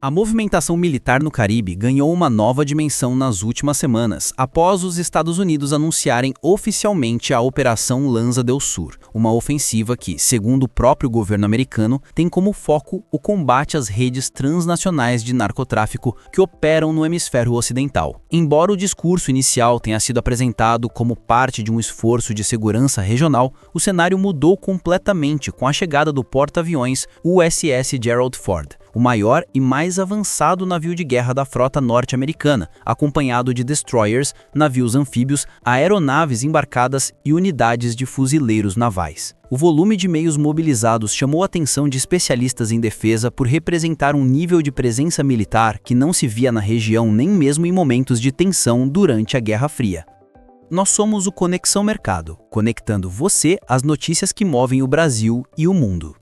A movimentação militar no Caribe ganhou uma nova dimensão nas últimas semanas, após os Estados Unidos anunciarem oficialmente a Operação Lanza del Sur, uma ofensiva que, segundo o próprio governo americano, tem como foco o combate às redes transnacionais de narcotráfico que operam no hemisfério ocidental. Embora o discurso inicial tenha sido apresentado como parte de um esforço de segurança regional, o cenário mudou completamente com a chegada do porta-aviões USS Gerald Ford, o maior e mais avançado navio de guerra da frota norte-americana, acompanhado de destroyers, navios anfíbios, aeronaves embarcadas e unidades de fuzileiros navais. O volume de meios mobilizados chamou a atenção de especialistas em defesa por representar um nível de presença militar que não se via na região nem mesmo em momentos de tensão durante a Guerra Fria. Nós somos o Conexão Mercado, conectando você às notícias que movem o Brasil e o mundo.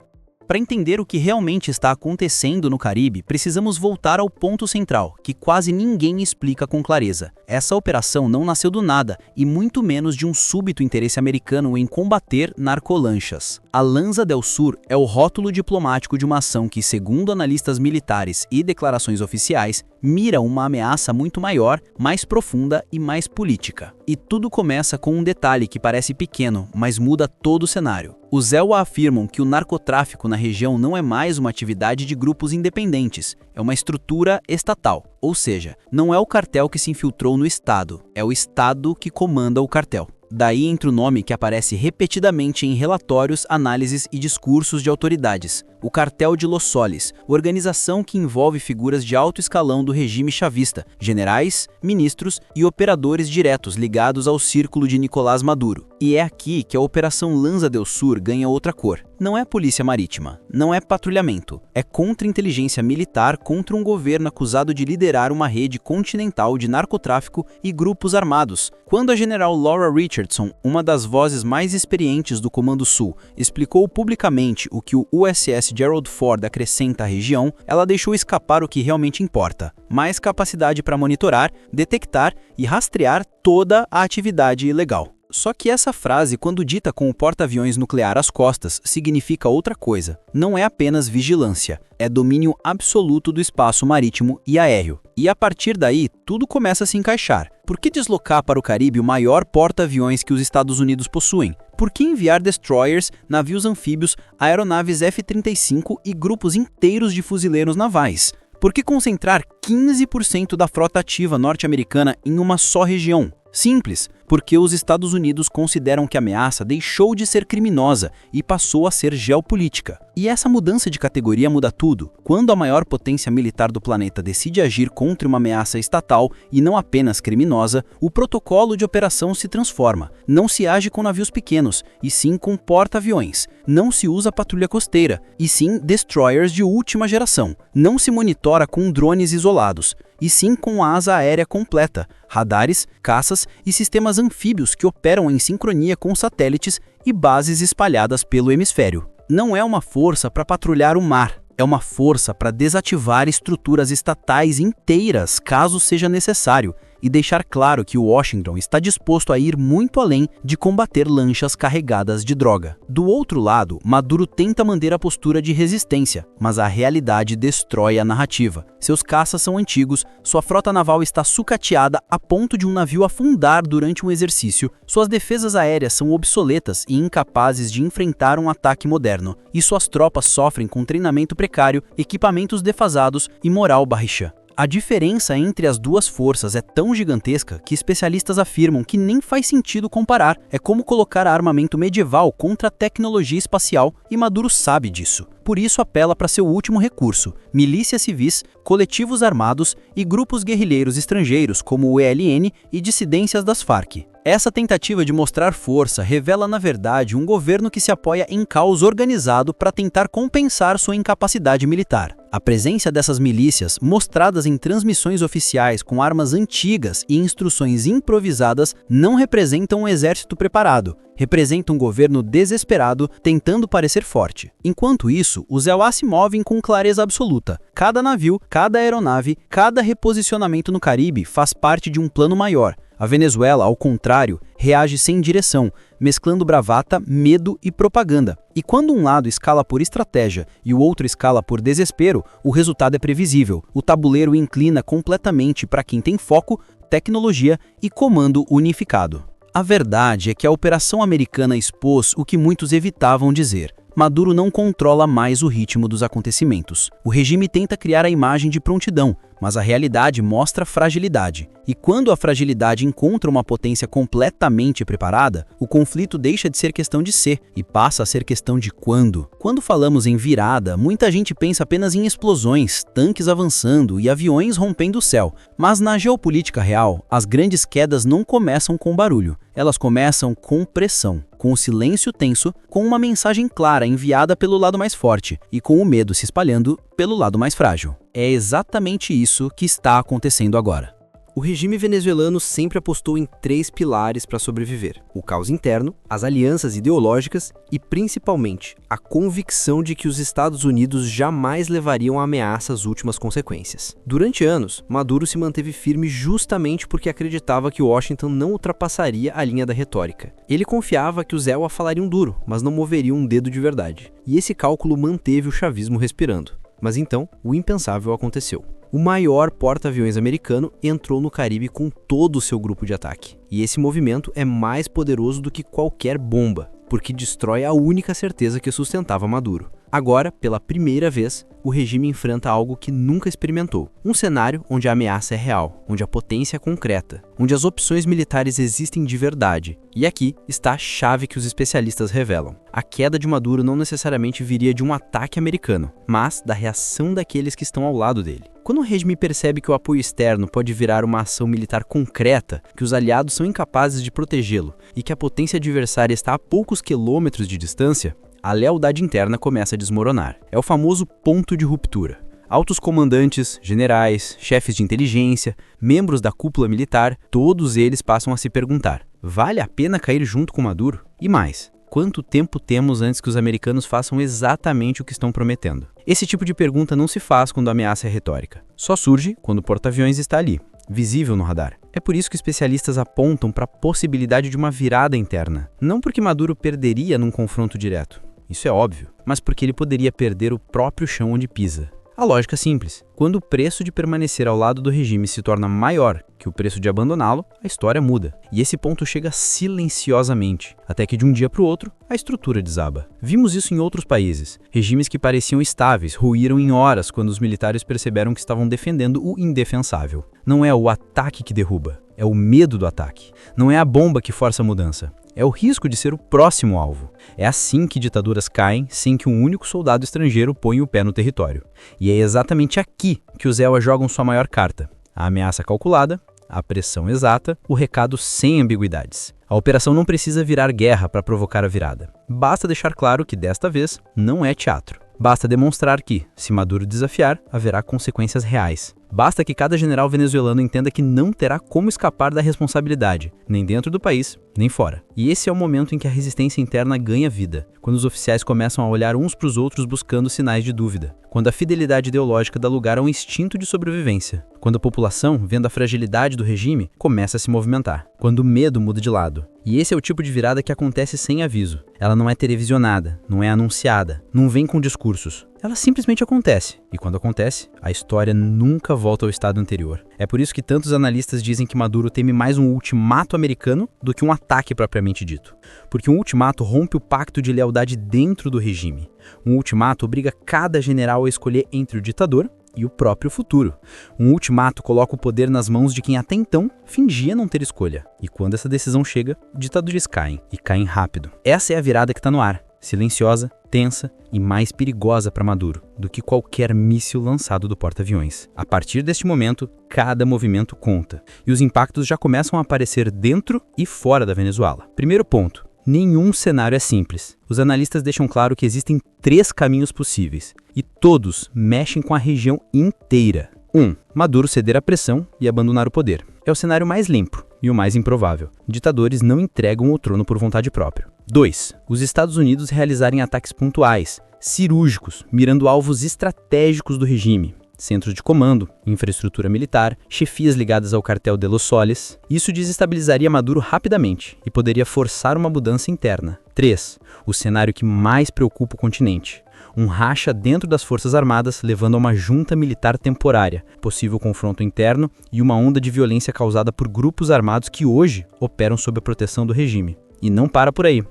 Para entender o que realmente está acontecendo no Caribe, precisamos voltar ao ponto central, que quase ninguém explica com clareza. Essa operação não nasceu do nada, e muito menos de um súbito interesse americano em combater narcolanchas. A Lanza del Sur é o rótulo diplomático de uma ação que, segundo analistas militares e declarações oficiais, mira uma ameaça muito maior, mais profunda e mais política. E tudo começa com um detalhe que parece pequeno, mas muda todo o cenário. Os ELWA afirmam que o narcotráfico na região não é mais uma atividade de grupos independentes, é uma estrutura estatal, ou seja, não é o cartel que se infiltrou no Estado, é o Estado que comanda o cartel. Daí entra o nome que aparece repetidamente em relatórios, análises e discursos de autoridades: o Cartel de Los Soles, organização que envolve figuras de alto escalão do regime chavista, generais, ministros e operadores diretos ligados ao círculo de Nicolás Maduro. E é aqui que a Operação Lanza del Sur ganha outra cor. Não é polícia marítima, não é patrulhamento, é contra-inteligência militar contra um governo acusado de liderar uma rede continental de narcotráfico e grupos armados. Quando a general Laura Richardson, uma das vozes mais experientes do Comando Sul, explicou publicamente o que o USS Gerald Ford acrescenta à região, ela deixou escapar o que realmente importa: mais capacidade para monitorar, detectar e rastrear toda a atividade ilegal. Só que essa frase, quando dita com o porta-aviões nuclear às costas, significa outra coisa. Não é apenas vigilância, é domínio absoluto do espaço marítimo e aéreo. E a partir daí, tudo começa a se encaixar. Por que deslocar para o Caribe o maior porta-aviões que os Estados Unidos possuem? Por que enviar destroyers, navios anfíbios, aeronaves F-35 e grupos inteiros de fuzileiros navais? Por que concentrar 15% da frota ativa norte-americana em uma só região? Simples, porque os Estados Unidos consideram que a ameaça deixou de ser criminosa e passou a ser geopolítica. E essa mudança de categoria muda tudo. Quando a maior potência militar do planeta decide agir contra uma ameaça estatal e não apenas criminosa, o protocolo de operação se transforma. Não se age com navios pequenos, e sim com porta-aviões. Não se usa patrulha costeira, e sim destroyers de última geração. Não se monitora com drones isolados, e sim com a asa aérea completa, radares, caças e sistemas anfíbios que operam em sincronia com satélites e bases espalhadas pelo hemisfério. Não é uma força para patrulhar o mar, é uma força para desativar estruturas estatais inteiras, caso seja necessário, e deixar claro que Washington está disposto a ir muito além de combater lanchas carregadas de droga. Do outro lado, Maduro tenta manter a postura de resistência, mas a realidade destrói a narrativa. Seus caças são antigos, sua frota naval está sucateada a ponto de um navio afundar durante um exercício, suas defesas aéreas são obsoletas e incapazes de enfrentar um ataque moderno, e suas tropas sofrem com treinamento precário, equipamentos defasados e moral barrichã. A diferença entre as duas forças é tão gigantesca que especialistas afirmam que nem faz sentido comparar. É como colocar armamento medieval contra a tecnologia espacial, e Maduro sabe disso. Por isso apela para seu último recurso: milícias civis, coletivos armados e grupos guerrilheiros estrangeiros como o ELN e dissidências das Farc. Essa tentativa de mostrar força revela, na verdade, um governo que se apoia em caos organizado para tentar compensar sua incapacidade militar. A presença dessas milícias, mostradas em transmissões oficiais com armas antigas e instruções improvisadas, não representam um exército preparado, representa um governo desesperado tentando parecer forte. Enquanto isso, os ELWA se movem com clareza absoluta. Cada navio, cada aeronave, cada reposicionamento no Caribe faz parte de um plano maior. A Venezuela, ao contrário, reage sem direção, mesclando bravata, medo e propaganda. E quando um lado escala por estratégia e o outro escala por desespero, o resultado é previsível. O tabuleiro inclina completamente para quem tem foco, tecnologia e comando unificado. A verdade é que a operação americana expôs o que muitos evitavam dizer. Maduro não controla mais o ritmo dos acontecimentos. O regime tenta criar a imagem de prontidão, mas a realidade mostra fragilidade. E quando a fragilidade encontra uma potência completamente preparada, o conflito deixa de ser questão de ser e passa a ser questão de quando. Quando falamos em virada, muita gente pensa apenas em explosões, tanques avançando e aviões rompendo o céu. Mas na geopolítica real, as grandes quedas não começam com barulho. Elas começam com pressão, com o silêncio tenso, com uma mensagem clara enviada pelo lado mais forte e com o medo se espalhando pelo lado mais frágil. É exatamente isso que está acontecendo agora. O regime venezuelano sempre apostou em 3 pilares para sobreviver: o caos interno, as alianças ideológicas e, principalmente, a convicção de que os Estados Unidos jamais levariam a ameaça às últimas consequências. Durante anos, Maduro se manteve firme justamente porque acreditava que Washington não ultrapassaria a linha da retórica. Ele confiava que os ELA falariam duro, mas não moveriam um dedo de verdade. E esse cálculo manteve o chavismo respirando. Mas então, o impensável aconteceu. O maior porta-aviões americano entrou no Caribe com todo o seu grupo de ataque. E esse movimento é mais poderoso do que qualquer bomba, porque destrói a única certeza que sustentava Maduro. Agora, pela primeira vez, o regime enfrenta algo que nunca experimentou. Um cenário onde a ameaça é real, onde a potência é concreta, onde as opções militares existem de verdade. E aqui está a chave que os especialistas revelam. A queda de Maduro não necessariamente viria de um ataque americano, mas da reação daqueles que estão ao lado dele. Quando o regime percebe que o apoio externo pode virar uma ação militar concreta, que os aliados são incapazes de protegê-lo e que a potência adversária está a poucos quilômetros de distância, a lealdade interna começa a desmoronar. É o famoso ponto de ruptura. Altos comandantes, generais, chefes de inteligência, membros da cúpula militar, todos eles passam a se perguntar: vale a pena cair junto com Maduro? E mais, quanto tempo temos antes que os americanos façam exatamente o que estão prometendo? Esse tipo de pergunta não se faz quando a ameaça é retórica. Só surge quando o porta-aviões está ali, visível no radar. É por isso que especialistas apontam para a possibilidade de uma virada interna. Não porque Maduro perderia num confronto direto, isso é óbvio, mas porque ele poderia perder o próprio chão onde pisa. A lógica é simples. Quando o preço de permanecer ao lado do regime se torna maior que o preço de abandoná-lo, a história muda. E esse ponto chega silenciosamente, até que de um dia para o outro, a estrutura desaba. Vimos isso em outros países. Regimes que pareciam estáveis ruíram em horas quando os militares perceberam que estavam defendendo o indefensável. Não é o ataque que derruba, é o medo do ataque. Não é a bomba que força a mudança. É o risco de ser o próximo alvo. É assim que ditaduras caem sem que um único soldado estrangeiro ponha o pé no território. E é exatamente aqui que os ELA jogam sua maior carta: a ameaça calculada, a pressão exata, o recado sem ambiguidades. A operação não precisa virar guerra para provocar a virada. Basta deixar claro que desta vez não é teatro. Basta demonstrar que, se Maduro desafiar, haverá consequências reais. Basta que cada general venezuelano entenda que não terá como escapar da responsabilidade, nem dentro do país, nem fora. E esse é o momento em que a resistência interna ganha vida, quando os oficiais começam a olhar uns para os outros buscando sinais de dúvida, quando a fidelidade ideológica dá lugar a um instinto de sobrevivência, quando a população, vendo a fragilidade do regime, começa a se movimentar, quando o medo muda de lado. E esse é o tipo de virada que acontece sem aviso. Ela não é televisionada, não é anunciada, não vem com discursos. Ela simplesmente acontece. E quando acontece, a história nunca volta ao estado anterior. É por isso que tantos analistas dizem que Maduro teme mais um ultimato americano do que um ataque propriamente dito. Porque um ultimato rompe o pacto de lealdade dentro do regime. Um ultimato obriga cada general a escolher entre o ditador e o próprio futuro. Um ultimato coloca o poder nas mãos de quem até então fingia não ter escolha. E quando essa decisão chega, ditadores caem, e caem rápido. Essa é a virada que está no ar. Silenciosa, tensa e mais perigosa para Maduro do que qualquer míssil lançado do porta-aviões. A partir deste momento, cada movimento conta, e os impactos já começam a aparecer dentro e fora da Venezuela. Primeiro ponto: nenhum cenário é simples. Os analistas deixam claro que existem 3 caminhos possíveis, e todos mexem com a região inteira. 1. Maduro ceder à pressão e abandonar o poder. É o cenário mais limpo e o mais improvável. Ditadores não entregam o trono por vontade própria. 2. Os Estados Unidos realizarem ataques pontuais, cirúrgicos, mirando alvos estratégicos do regime. centros de comando, infraestrutura militar, chefias ligadas ao cartel de Los Soles. Isso desestabilizaria Maduro rapidamente e poderia forçar uma mudança interna. 3. O cenário que mais preocupa o continente. Um racha dentro das Forças Armadas levando a uma junta militar temporária, possível confronto interno e uma onda de violência causada por grupos armados que hoje operam sob a proteção do regime. E não para por aí.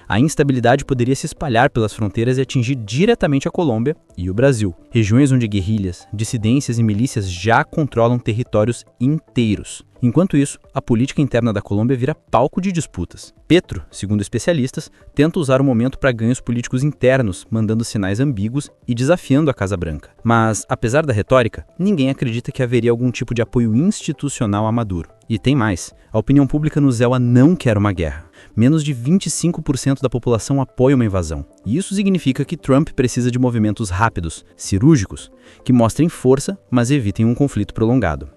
A instabilidade poderia se espalhar pelas fronteiras e atingir diretamente a Colômbia e o Brasil, regiões onde guerrilhas, dissidências e milícias já controlam territórios inteiros. Enquanto isso, a política interna da Colômbia vira palco de disputas. Petro, segundo especialistas, tenta usar o momento para ganhos políticos internos, mandando sinais ambíguos e desafiando a Casa Branca. Mas, apesar da retórica, ninguém acredita que haveria algum tipo de apoio institucional a Maduro. E tem mais, a opinião pública no Zéua não quer uma guerra. Menos de 25% da população apoia uma invasão. E isso significa que Trump precisa de movimentos rápidos, cirúrgicos, que mostrem força, mas evitem um conflito prolongado.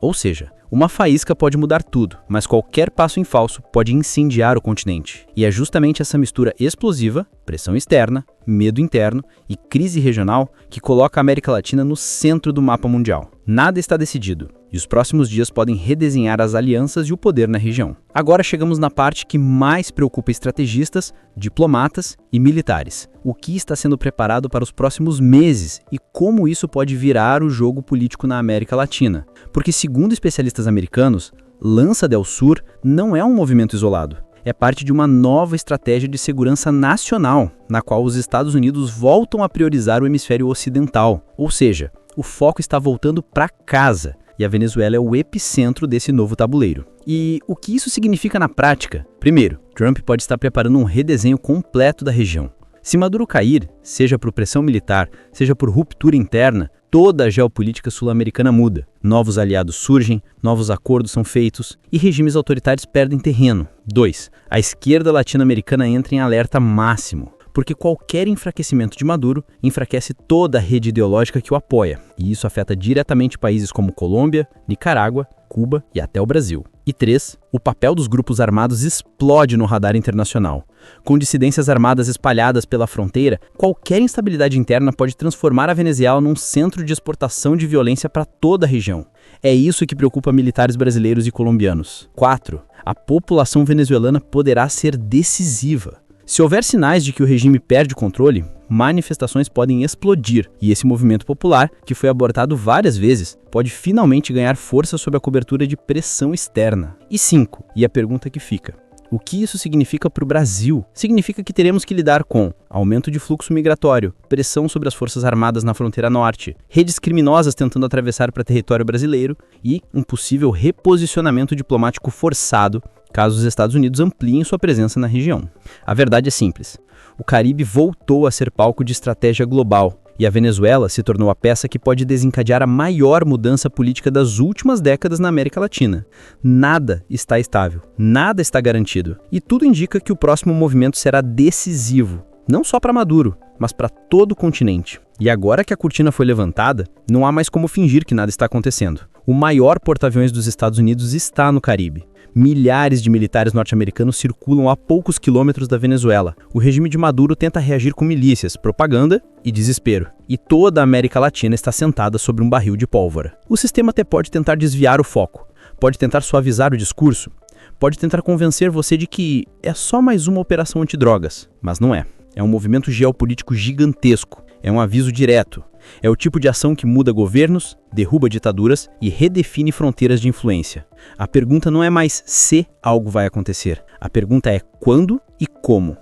Ou seja, uma faísca pode mudar tudo, mas qualquer passo em falso pode incendiar o continente. E é justamente essa mistura explosiva, pressão externa, medo interno e crise regional que coloca a América Latina no centro do mapa mundial. Nada está decidido, e os próximos dias podem redesenhar as alianças e o poder na região. Agora chegamos na parte que mais preocupa estrategistas, diplomatas e militares. O que está sendo preparado para os próximos meses e como isso pode virar o jogo político na América Latina. Porque, segundo especialistas americanos, Lanza del Sur não é um movimento isolado. É parte de uma nova estratégia de segurança nacional, na qual os Estados Unidos voltam a priorizar o hemisfério ocidental. Ou seja, o foco está voltando para casa, e a Venezuela é o epicentro desse novo tabuleiro. E o que isso significa na prática? Primeiro, Trump pode estar preparando um redesenho completo da região. Se Maduro cair, seja por pressão militar, seja por ruptura interna, toda a geopolítica sul-americana muda. Novos aliados surgem, novos acordos são feitos e regimes autoritários perdem terreno. 2. A esquerda latino-americana entra em alerta máximo, porque qualquer enfraquecimento de Maduro enfraquece toda a rede ideológica que o apoia, e isso afeta diretamente países como Colômbia, Nicarágua, Cuba e até o Brasil. E 3. O papel dos grupos armados explode no radar internacional. Com dissidências armadas espalhadas pela fronteira, qualquer instabilidade interna pode transformar a Venezuela num centro de exportação de violência para toda a região. É isso que preocupa militares brasileiros e colombianos. 4. A população venezuelana poderá ser decisiva. Se houver sinais de que o regime perde o controle, manifestações podem explodir, e esse movimento popular, que foi abortado várias vezes, pode finalmente ganhar força sob a cobertura de pressão externa. E 5. E a pergunta que fica: o que isso significa para o Brasil? Significa que teremos que lidar com aumento de fluxo migratório, pressão sobre as forças armadas na fronteira norte, redes criminosas tentando atravessar para território brasileiro e um possível reposicionamento diplomático forçado caso os Estados Unidos ampliem sua presença na região. A verdade é simples. O Caribe voltou a ser palco de estratégia global, e a Venezuela se tornou a peça que pode desencadear a maior mudança política das últimas décadas na América Latina. Nada está estável, nada está garantido, e tudo indica que o próximo movimento será decisivo, não só para Maduro, mas para todo o continente. E agora que a cortina foi levantada, não há mais como fingir que nada está acontecendo. O maior porta-aviões dos Estados Unidos está no Caribe. Milhares de militares norte-americanos circulam a poucos quilômetros da Venezuela. O regime de Maduro tenta reagir com milícias, propaganda e desespero. E toda a América Latina está sentada sobre um barril de pólvora. O sistema até pode tentar desviar o foco, pode tentar suavizar o discurso, pode tentar convencer você de que é só mais uma operação antidrogas, mas não é. É um movimento geopolítico gigantesco, é um aviso direto. É o tipo de ação que muda governos, derruba ditaduras e redefine fronteiras de influência. A pergunta não é mais se algo vai acontecer, a pergunta é quando e como.